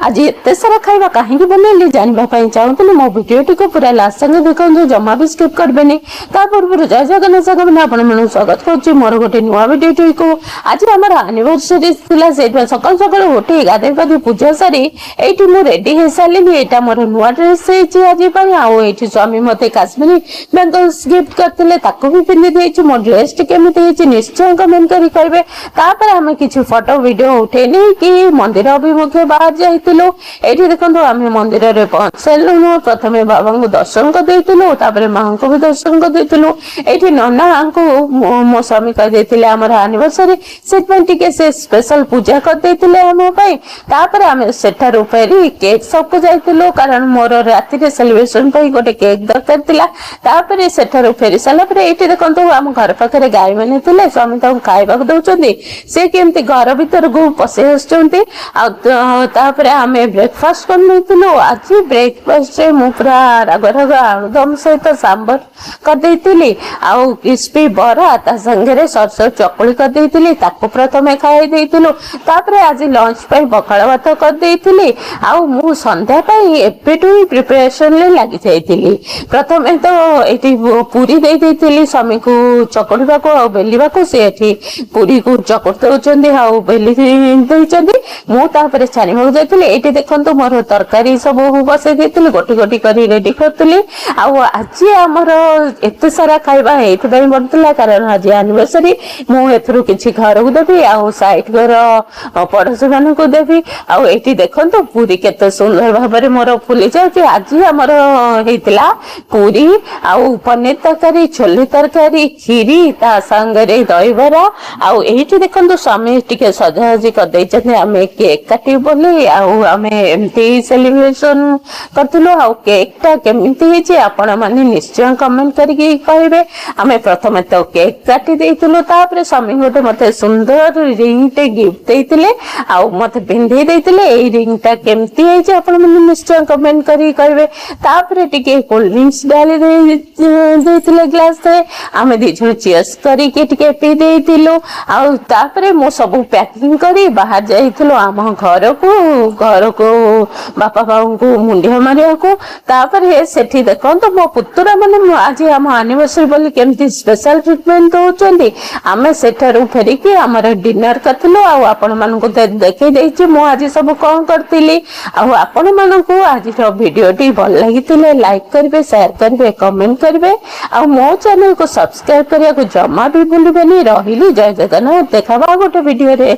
आज एत सारा खाଇବା कहीं बनैली जानवाई चाहूली मो भिडी को पूरा लास्ट संगे देखो जमा भी स्किप करबेनि ता पूर्व जय जगन्नाथ आपण स्वागत करुच्ची मोर गोटे नुआ भिडी को आज आम एनिवर्सरी सकाल सकाल उठे गाधे पाधे पूजा सारी ये मुझे रेडी हो सारे यहाँ मोर नुआ ड्रेस आज आई स्वामी मत काश्मीरी बेंगल्स गिफ्ट करते भी पिंधि देती मो ड्रेस टी निश्चय कमेंट करेंगे आम किसी फोटो वीडियो उठे नहीं कि मंदिर अभिमुखे बाहर जाइए ये देखो आम मंदिर में पहुंचलु प्रथम बाबा को दर्शन कर माँ को भी दर्शन कर नना को मो स्वामी कही आम एनिवर्सरी से स्पेशल पूजा करते आम सेठारु फेरी केक सबको जाइलु कारण मोर राति सेलिब्रेशन गोटे केक दरकार सेठारु फेरी सारा ये देखो आम घर पाखे गाय मैंने थे स्वामी खाइबा दौरान सी केमती घर भीतर को पशि आसुँच आम ब्रेकफास्ट कर आज ब्रेकफास्ट पूरा राग राग आलुदम सहित सांबर करदेली आउ क्रिस्पी बरा ता संगे सरसर चकुली करदेली प्रथम खाई आज लंच पखाड़ भात करदेली आउ मु संध्या एबेटू ही प्रिपरेशन लगी जाइली प्रथम तो ये पूरी देती स्वामी को चकड़वा को बेलिवा को सी पूरी को चकड़ दौरान बेली मुझे छाणीवा जाइली ये देखो मोर तरकारी सब बसई देती गोटी गोटी कर रेडी करी आज आमर एत सारा खाଇବା एथि बनता कारण आज एनिवर्सरी मुझे किसी घर को देवी साइड घर पड़ोसी मान को देवी आई देखो पूरी केते सुंदर भाव मोर फुली जाए आज आमर होता पूरी आउ पनीर तरकारी छोले तरकारी खीरी ता संगे दहीबरा आई देखो स्वामी टी सजाजी कर आम केक काटी बोली आम एमती सेलिब्रेशन करूँ केक टा केमी आपण मैंने निश्चय कमेंट करके कहे आम प्रथम तो केक काटी देलु स्वामी गोटे मत सुंदर रिंग टे गिफ्ट देते मत पिंधे देते रिंग टा केमती मैंने निश्चय कमेंट करके कहे टे कोल्ड ड्रिंक्स डाली देते ग्लास आम दीज चीयर्स करके पी देलु मु सब पैकिंग कर बाहर जाइलु आम घर को बापा बाबू को मुंडिया मारिया को सेठी देखो मो पुतुरा मैंने आज आम एनिवर्सरी बोली केमती स्पेशल ट्रिटमेंट दौरान आम सेठारु फेरिकी आमर डिनर करूँ आपण मान देखी देती मु आज सब कौन करी आपण मान आज भिडियोटी भल लगी लाइक करेंगे शेयर करेंगे कमेंट करेंगे मो चैनल को सब्सक्राइब करने को जमा भी भूलें रही जय जगन्नाथ देखा गोटे वीडियो रे।